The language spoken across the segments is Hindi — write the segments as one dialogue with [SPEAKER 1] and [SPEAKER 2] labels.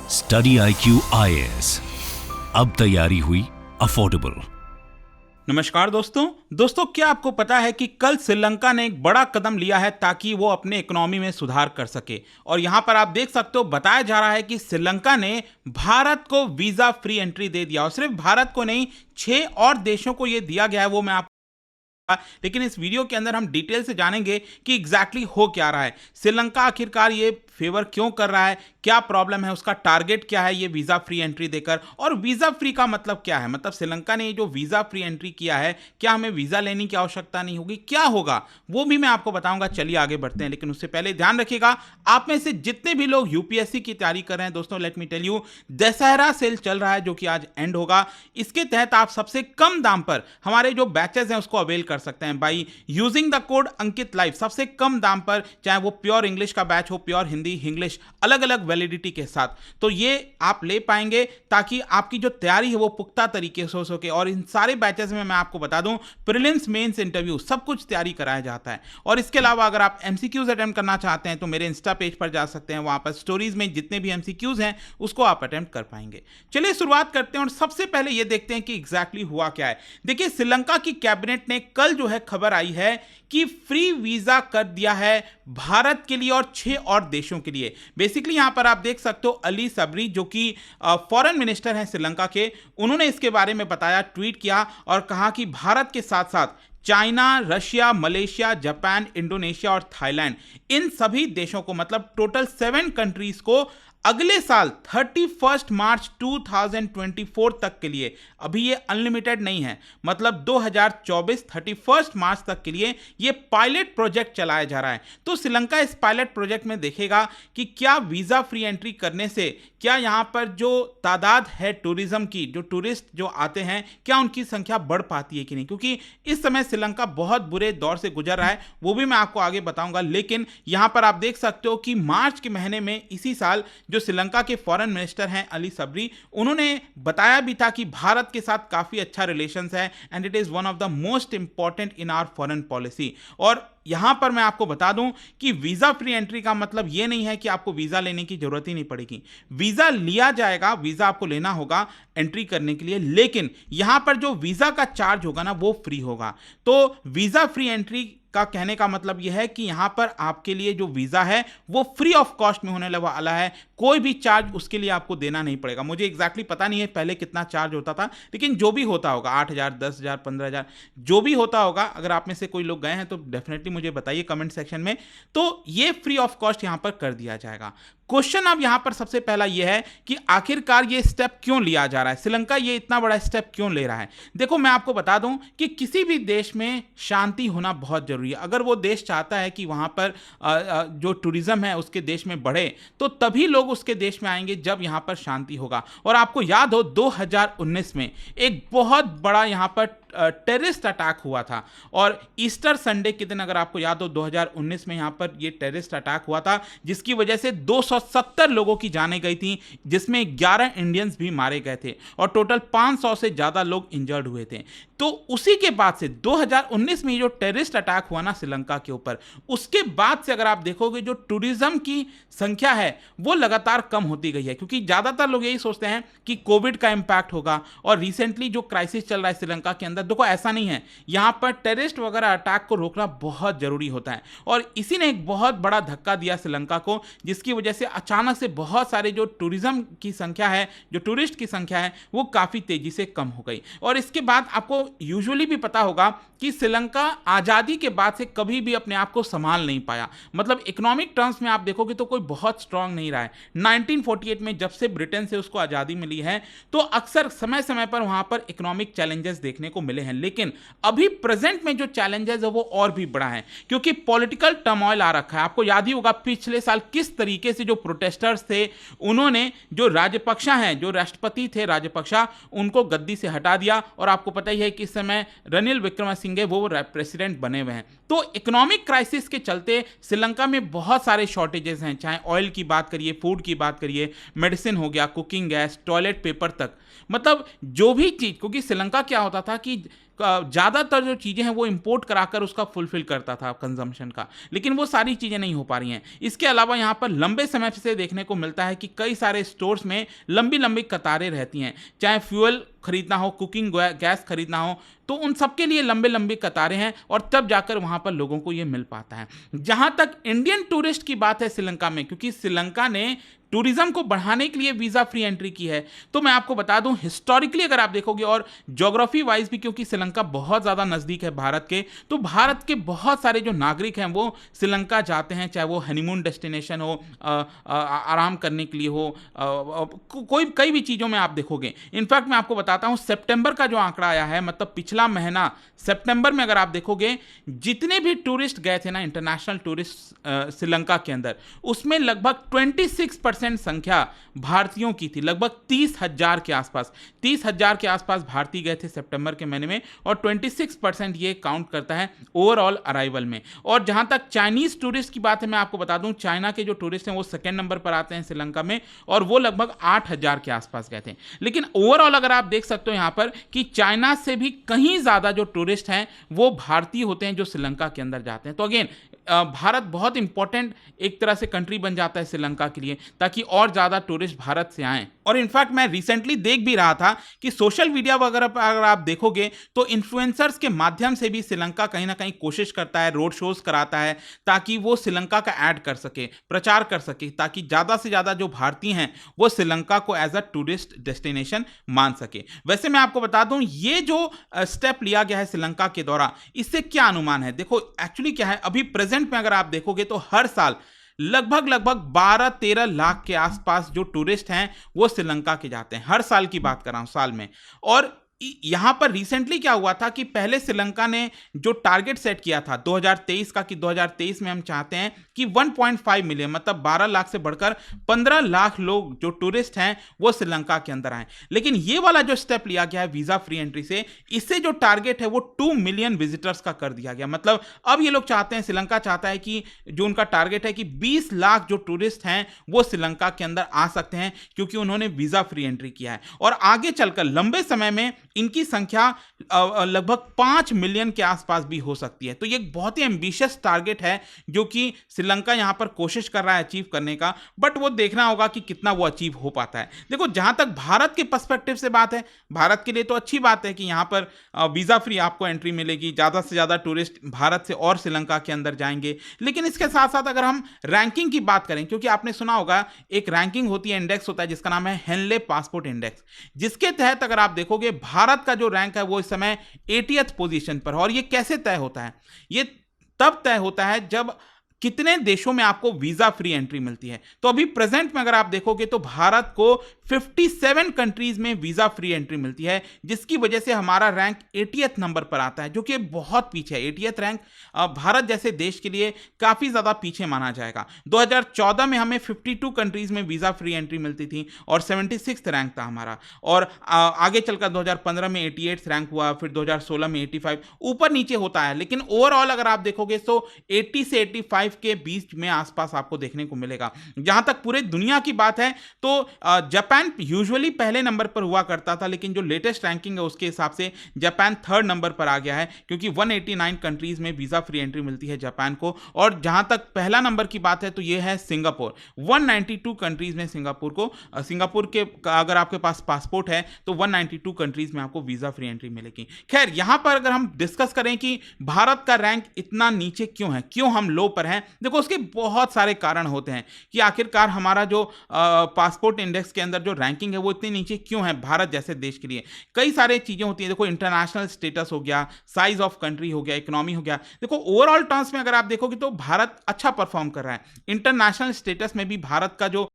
[SPEAKER 1] स्टडी IQ IAS, अब तैयारी हुई अफोर्डेबल।
[SPEAKER 2] नमस्कार दोस्तों, क्या आपको पता है कि कल श्रीलंका ने एक बड़ा कदम लिया है ताकि वो अपने इकोनॉमी में सुधार कर सके। और यहाँ पर आप देख सकते हो, बताया जा रहा है कि श्रीलंका ने भारत को वीजा फ्री एंट्री दे दिया। और सिर्फ भारत को नहीं, 6 और देशों को ये दिया गया है, वो मैं आप लेकिन इस वीडियो के अंदर हम डिटेल से जानेंगे कि एग्जैक्टली हो क्या रहा है। श्रीलंका आखिरकार ये फेवर क्यों कर रहा है, क्या प्रॉब्लम है, उसका टारगेट क्या है ये वीजा फ्री एंट्री देकर, और वीजा फ्री का मतलब क्या है। मतलब श्रीलंका ने ये जो वीजा फ्री एंट्री किया है, क्या हमें वीजा लेने की आवश्यकता नहीं होगी, क्या होगा वो भी मैं आपको बताऊंगा। चलिए आगे बढ़ते हैं, लेकिन उससे पहले ध्यान रखिएगा, आप में से जितने भी लोग यूपीएससी की तैयारी कर रहे हैं दोस्तों, let me tell you, Dussehra sale चल रहा है जो कि आज एंड होगा। इसके तहत आप सबसे कम दाम पर हमारे जो बैचेस हैं उसको अवेल कर सकते हैं by using the code Ankit live. सबसे कम दाम पर, चाहे वो प्योर इंग्लिश का बैच हो, प्योर हिंदी, इंग्लिश, अलग अलग वैलिडिटी के साथ, तो ये आप ले पाएंगे ताकि आपकी जो तैयारी है वो पुख्ता तरीके से हो सके। और इन सारे बैचेस में मैं आपको बता दूं, प्रीलिम्स, मेंस, इंटरव्यू सब कुछ तैयारी कराया जाता है। और इसके अलावा अगर आप एमसीक्यूज अटेम्प्ट करना चाहते हैं तो मेरे इंस्टा पेज पर जा सकते हैं, वहां पर स्टोरीज में जितने भी एमसीक्यूज हैं उसको आप अटेम्प्ट कर पाएंगे। चलिए शुरुआत करते हैं और सबसे पहले ये देखते हैं कि एग्जैक्टली हुआ क्या है। देखिए, श्रीलंका की कैबिनेट ने कल जो है खबर आई है कि फ्री वीजा कर दिया है भारत के लिए और 6 और देशों के लिए। बेसिकली यहां पर आप देख सकते हो, अली सबरी जो कि फॉरेन मिनिस्टर हैं श्रीलंका के, उन्होंने इसके बारे में बताया, ट्वीट किया और कहा कि भारत के साथ साथ China, Russia, Malaysia, Japan, Indonesia और थाईलैंड, इन सभी देशों को, मतलब टोटल 7 कंट्रीज को अगले साल 31 मार्च 2024 तक के लिए, अभी ये अनलिमिटेड नहीं है, मतलब 2024 31 मार्च तक के लिए ये पायलट प्रोजेक्ट चलाया जा रहा है। तो श्रीलंका इस पायलट प्रोजेक्ट में देखेगा कि क्या वीजा फ्री एंट्री करने से क्या यहाँ पर जो तादाद है टूरिज्म की, जो टूरिस्ट जो आते हैं, क्या उनकी संख्या बढ़ पाती है कि नहीं, क्योंकि इस समय श्रीलंका बहुत बुरे दौर से गुजर रहा है, वो भी मैं आपको आगे बताऊंगा। लेकिन यहाँ पर आप देख सकते हो कि मार्च के महीने में इसी साल जो श्रीलंका के फॉरेन मिनिस्टर हैं अली सबरी, उन्होंने बताया भी था कि भारत के साथ काफी अच्छा रिलेशंस है and it is one of the most important in our foreign policy. और यहां पर मैं आपको बता दूं कि वीजा फ्री एंट्री का मतलब यह नहीं है कि आपको वीजा लेने की जरूरत ही नहीं पड़ेगी। वीजा लिया जाएगा, वीजा आपको लेना होगा एंट्री करने के लिए, लेकिन यहां पर जो वीजा का चार्ज होगा ना वो फ्री होगा। तो वीजा फ्री एंट्री का कहने का मतलब यह है कि यहां पर आपके लिए जो वीजा है वो फ्री ऑफ कॉस्ट में होने वाला है, कोई भी चार्ज उसके लिए आपको देना नहीं पड़ेगा। मुझे एग्जैक्टली पता नहीं है पहले कितना चार्ज होता था, लेकिन जो भी होता होगा, 8,000, 10,000, 15,000, जो भी होता होगा, अगर आप में से कोई लोग गए हैं तो डेफिनेटली मुझे बताइए कमेंट सेक्शन में। तो ये फ्री ऑफ कॉस्ट यहां पर कर दिया जाएगा। क्वेश्चन अब यहां पर सबसे पहला यह है कि आखिरकार ये स्टेप क्यों लिया जा रहा है, श्रीलंका ये इतना बड़ा स्टेप क्यों ले रहा है। देखो, मैं आपको बता दूं कि किसी भी देश में शांति होना बहुत जरूरी है। अगर वो देश चाहता है कि वहां पर जो टूरिज्म है उसके देश में बढ़े, तो तभी लोग उसके देश में आएंगे जब यहां पर शांति होगा। और आपको याद हो 2019 में एक बहुत बड़ा यहां पर टेररिस्ट अटैक हुआ था, और ईस्टर संडे के दिन, अगर आपको याद हो, 2019 में यहां पर ये टेररिस्ट अटैक हुआ था, जिसकी वजह से 270 लोगों की जानें गई थी, जिसमें 11 इंडियंस भी मारे गए थे और टोटल 500 से ज्यादा लोग इंजर्ड हुए थे। तो उसी के बाद से 2019 में जो टेररिस्ट अटैक हुआ ना श्रीलंका के ऊपर, उसके बाद से अगर आप देखोगे जो टूरिज्म की संख्या है वो लगातार कम होती गई है, क्योंकि ज्यादातर लोग यही सोचते हैं कि कोविड का इंपैक्ट होगा। और रिसेंटली जो क्राइसिस चल रहा है श्रीलंका के अंदर, देखो ऐसा नहीं है, यहां पर टेररिस्ट वगैरह अटैक को रोकना बहुत जरूरी होता है। और इसी ने एक बहुत बड़ा धक्का दिया श्रीलंका को, जिसकी वजह से अचानक से बहुत सारे जो टूरिज्म की संख्या है, जो टूरिस्ट की संख्या है, वो काफी तेजी से कम हो गई। और इसके बाद आपको यूजुअली भी पता होगा कि श्रीलंका आजादी के बाद से कभी भी अपने आप को संभाल नहीं पाया। मतलब इकोनॉमिक टर्म्स में आप देखोगे तो कोई बहुत स्ट्रांग नहीं रहा है। 1948 में जब से ब्रिटेन से उसको आजादी मिली है, तो अक्सर समय समय पर वहां पर इकोनॉमिक चैलेंजेस देखने को मिले हैं। लेकिन अभी प्रेजेंट में जो चैलेंजेस है वो और भी बड़ा है, क्योंकि पॉलिटिकल टर्मोइल आ रखा है। आपको याद ही होगा पिछले साल किस तरीके से जो प्रोटेस्टर्स थे, उन्होंने जो राजपक्षा हैं, जो राष्ट्रपति थे राजपक्षा, उनको गद्दी से हटा दिया। और आपको पता ही है कि इस समय रनिल विक्रमसिंघे वो प्रेसिडेंट बने हुए हैं। तो इकोनॉमिक क्राइसिस के चलते श्रीलंका में बहुत सारे शॉर्टेजेस हैं, चाहे ऑयल की बात करिए, फूड की बात करिए, मेडिसिन हो गया, कुकिंग गैस, टॉयलेट पेपर तक, मतलब जो भी चीज। क्योंकि श्रीलंका क्या होता था कि ज़्यादातर जो चीज़ें हैं वो इंपोर्ट कराकर उसका फुलफिल करता था कंजम्पशन का, लेकिन वो सारी चीज़ें नहीं हो पा रही हैं। इसके अलावा यहाँ पर लंबे समय से देखने को मिलता है कि कई सारे स्टोर्स में लंबी लंबी कतारें रहती हैं, चाहे फ्यूल खरीदना हो, कुकिंग गैस खरीदना हो, तो उन सबके लिए लंबे लंबी कतारें हैं और तब जाकर वहाँ पर लोगों को ये मिल पाता है। जहाँ तक इंडियन टूरिस्ट की बात है श्रीलंका में, क्योंकि श्रीलंका ने टूरिज्म को बढ़ाने के लिए वीज़ा फ्री एंट्री की है, तो मैं आपको बता दूं हिस्टोरिकली अगर आप देखोगे और ज्योग्राफी वाइज भी, क्योंकि श्रीलंका बहुत ज़्यादा नज़दीक है भारत के, तो भारत के बहुत सारे जो नागरिक हैं वो श्रीलंका जाते हैं, चाहे वो हनीमून डेस्टिनेशन हो, आराम करने के लिए हो, कोई कई भी चीज़ों में आप देखोगे। इनफैक्ट मैं आपको बताता हूँ सितंबर का जो आंकड़ा आया है, मतलब पिछला महीना सितंबर में अगर आप देखोगे जितने भी टूरिस्ट गए थे ना, इंटरनेशनल टूरिस्ट श्रीलंका के अंदर, उसमें लगभग 26% संख्या भारतीयों की थी। लगभग 30,000 के आसपास 30,000 के आसपास भारतीय गए थे सितंबर के महीने में, और 26% ये काउंट करता है ओवरऑल अराइवल में। और जहां तक चाइनीज टूरिस्ट की बात है, मैं आपको बता दूं चाइना के जो टूरिस्ट हैं वो सेकंड नंबर पर आते हैं श्रीलंका में, और वो लगभग 8,000 के आसपास गए थे। लेकिन ओवरऑल अगर आप देख सकते हो यहां पर कि चाइना से भी कहीं ज्यादा जो टूरिस्ट हैं वो भारतीय होते हैं जो श्रीलंका के अंदर जाते हैं। तो अगेन भारत बहुत इंपॉर्टेंट एक तरह से कंट्री बन जाता है श्रीलंका के लिए, ताकि और ज़्यादा टूरिस्ट भारत से आएं। और इनफैक्ट मैं रिसेंटली देख भी रहा था कि सोशल मीडिया वगैरह पर अगर आप देखोगे तो इन्फ्लुएंसर्स के माध्यम से भी श्रीलंका कहीं ना कहीं कोशिश करता है, रोड शोज कराता है, ताकि वो श्रीलंका का ऐड कर सके, प्रचार कर सके, ताकि ज़्यादा से ज़्यादा जो भारतीय हैं वो श्रीलंका को एज अ टूरिस्ट डेस्टिनेशन मान सके। वैसे मैं आपको बता दूं ये जो स्टेप लिया गया है श्रीलंका के द्वारा, इससे क्या अनुमान है? देखो एक्चुअली क्या है, अभी प्रेजेंट में अगर आप देखोगे तो हर साल लगभग 12-13 लाख के आसपास जो टूरिस्ट हैं वो श्रीलंका के जाते हैं। हर साल की बात कर रहा हूं, साल में। और यहां पर रिसेंटली क्या हुआ था कि पहले श्रीलंका ने जो टारगेट सेट किया था 2023 का, कि 2023 में हम चाहते हैं कि 1.5 मिलियन, मतलब 12 लाख से बढ़कर 15 लाख लोग जो टूरिस्ट हैं वो श्रीलंका के अंदर आए। लेकिन ये वाला जो स्टेप लिया गया है वीजा फ्री एंट्री से, इससे जो टारगेट है वो 2 मिलियन विजिटर्स का कर दिया गया। मतलब अब ये लोग चाहते हैं, श्रीलंका चाहता है कि जो उनका टारगेट है कि 20 लाख जो टूरिस्ट हैं वो श्रीलंका के अंदर आ सकते हैं, क्योंकि उन्होंने वीजा फ्री एंट्री किया है। और आगे चलकर लंबे समय में इनकी संख्या लगभग 5 मिलियन के आसपास भी हो सकती है। तो ये एक बहुत ही एम्बिशियस टारगेट है जो कि श्रीलंका यहां पर कोशिश कर रहा है अचीव करने का, बट वो देखना होगा कि कितना वो अचीव हो पाता है। देखो जहां तक भारत के पर्सपेक्टिव से बात है, भारत के लिए तो अच्छी बात है कि यहां पर वीजा फ्री आपको एंट्री मिलेगी, ज्यादा से ज्यादा टूरिस्ट भारत से और श्रीलंका के अंदर जाएंगे। लेकिन इसके साथ साथ अगर हम रैंकिंग की बात करें, क्योंकि आपने सुना होगा एक रैंकिंग होती है, इंडेक्स होता है जिसका नाम है हेनले पासपोर्ट इंडेक्स, जिसके तहत अगर आप देखोगे भारत का जो रैंक है वो इस समय 80th पोजीशन पर है। और ये कैसे तय होता है? ये तब तय होता है जब कितने देशों में आपको वीजा फ्री एंट्री मिलती है। तो अभी प्रेजेंट में अगर आप देखोगे तो भारत को 57 कंट्रीज में वीजा फ्री एंट्री मिलती है, जिसकी वजह से हमारा रैंक 80th नंबर पर आता है, जो कि बहुत पीछे है। 80th रैंक भारत जैसे देश के लिए काफी ज्यादा पीछे माना जाएगा। 2014 में हमें 52 कंट्रीज में वीजा फ्री एंट्री मिलती थी और 76th रैंक था हमारा। और आगे चलकर 2015 में 88th रैंक हुआ, फिर 2016 में 85, ऊपर नीचे होता है। लेकिन ओवरऑल अगर आप देखोगे तो 80 से 85 के बीच में आसपास आपको देखने को मिलेगा। जहां तक पूरे दुनिया की बात है तो जापान यूजुअली पहले नंबर पर हुआ करता था, लेकिन जो लेटेस्ट रैंकिंग है उसके हिसाब से जापान 3rd नंबर पर आ गया है, क्योंकि 189 कंट्रीज में वीजा फ्री एंट्री मिलती है जापान को। और जहां तक पहला नंबर की बात है तो यह है सिंगापुर, 192 कंट्रीज में सिंगापुर के अगर आपके पास पासपोर्ट है तो 192 कंट्रीज में आपको वीजा फ्री एंट्री मिलेगी। खैर यहां पर अगर हम डिस्कस करें कि भारत का रैंक इतना नीचे क्यों है, क्यों हम लो पर हैं, देखो उसके बहुत सारे कारण होते हैं कि आखिरकार हमारा जो पासपोर्ट इंडेक्स के अंदर जो रैंकिंग है वो इतनी नीचे क्यों है भारत जैसे देश के लिए। कई सारी चीजें होती हैं। देखो इंटरनेशनल स्टेटस हो गया, साइज ऑफ कंट्री हो गया, इकोनॉमी हो गया। देखो ओवरऑल टर्म्स में अगर आप देखोगे तो भारत अच्छा परफॉर्म कर रहा है। इंटरनेशनल स्टेटस में भी भारत का जो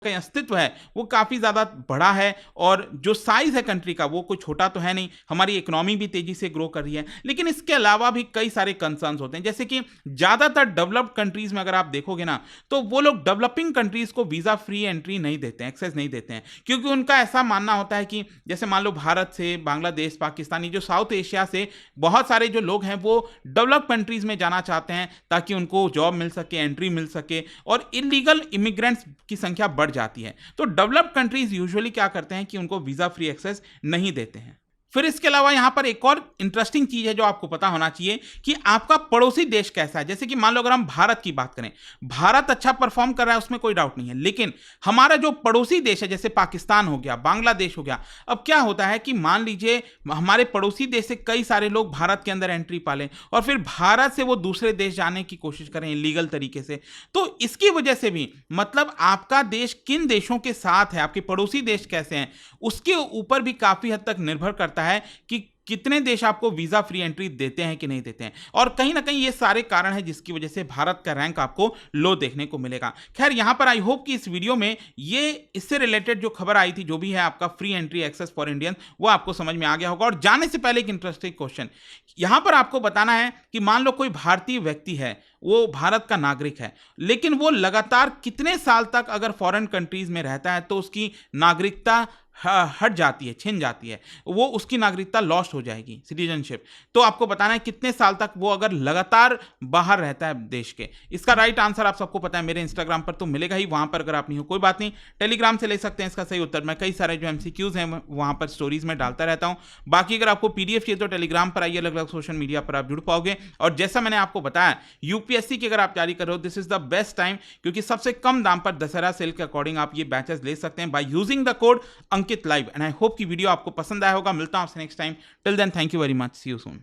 [SPEAKER 2] अस्तित्व है वो काफी ज्यादा बड़ा है, और जो साइज है कंट्री का वो कोई छोटा तो है नहीं। हमारी इकोनॉमी भी तेजी से ग्रो कर रही है। लेकिन इसके अलावा भी कई सारे कंसर्न्स होते हैं, जैसे कि ज्यादातर डेवलप्ड कंट्रीज में अगर आप देखोगे ना तो वो लोग डेवलपिंग कंट्रीज को वीजा फ्री एंट्री नहीं देते हैं, एक्सेस नहीं देते हैं, क्योंकि उनका ऐसा मानना होता है कि जैसे मान लो भारत से, बांग्लादेश, पाकिस्तानी, जो साउथ एशिया से बहुत सारे जो लोग हैं वो डेवलप्ड कंट्रीज में जाना चाहते हैं ताकि उनको जॉब मिल सके, एंट्री मिल सके, और इलीगल इमिग्रेंट्स की संख्या बढ़ जाती है। तो डेवलप्ड कंट्रीज यूजुअली क्या करते हैं कि उनको वीजा फ्री एक्सेस नहीं देते हैं। फिर इसके अलावा यहाँ पर एक और इंटरेस्टिंग चीज है जो आपको पता होना चाहिए कि आपका पड़ोसी देश कैसा है। जैसे कि मान लो अगर हम भारत की बात करें, भारत अच्छा परफॉर्म कर रहा है, उसमें कोई डाउट नहीं है, लेकिन हमारा जो पड़ोसी देश है जैसे पाकिस्तान हो गया, बांग्लादेश हो गया, अब क्या होता है कि मान लीजिए हमारे पड़ोसी देश से कई सारे लोग भारत के अंदर एंट्री पालें और फिर भारत से वो दूसरे देश जाने की कोशिश करें इलीगल तरीके से, तो इसकी वजह से भी मतलब आपका देश किन देशों के साथ है, आपके पड़ोसी देश कैसे हैं, उसके ऊपर भी काफी हद तक निर्भर करता है कि कितने देश आपको वीजा फ्री एंट्री देते हैं कि नहीं देते हैं। और कहीं ना कहीं ये सारे कारण हैं जिसकी वजह से भारत का रैंक आपको लो देखने को मिलेगा। खैर यहां पर आई होप कि इस वीडियो में ये इससे रिलेटेड जो खबर आई थी, जो भी है आपका free entry access for Indian, वो आपको समझ में आ गया होगा। और जाने से पहले एक इंटरेस्टिंग क्वेश्चन यहां पर आपको बताना है कि मान लो कोई भारतीय व्यक्ति है, वो भारत का नागरिक है, लेकिन वो लगातार कितने साल तक अगर फॉरेन कंट्रीज में रहता है तो उसकी नागरिकता हट जाती है, छिन जाती है, वो उसकी नागरिकता लॉस्ट हो जाएगी, सिटीजनशिप। तो आपको बताना है कितने साल तक वो अगर लगातार बाहर रहता है देश के। इसका राइट आंसर आप सबको पता है, मेरे इंस्टाग्राम पर तो मिलेगा ही, वहां पर अगर आप नहीं हो कोई बात नहीं, टेलीग्राम से ले सकते हैं इसका सही उत्तर। मैं कई सारे जो एमसीक्यूज हैं वहां पर स्टोरीज में डालता रहता हूं। बाकी अगर आपको पीडीएफ चाहिए तो टेलीग्राम पर आइए, अलग अलग सोशल मीडिया पर आप जुड़ पाओगे। और जैसा मैंने आपको बताया, यूपीएससी की अगर आप तैयारी कर रहे हो, this is the best time, क्योंकि सबसे कम दाम पर दशहरा सेल के अकॉर्डिंग आप ये बैचेस ले सकते हैं by using the code Ankit live. And I hope कि वीडियो आपको पसंद आया होगा। मिलता हूं आपसे next time. Till then thank you very much, see you soon.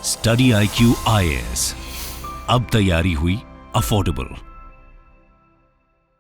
[SPEAKER 1] Study IQ IAS, अब तैयारी हुई अफोर्डेबल।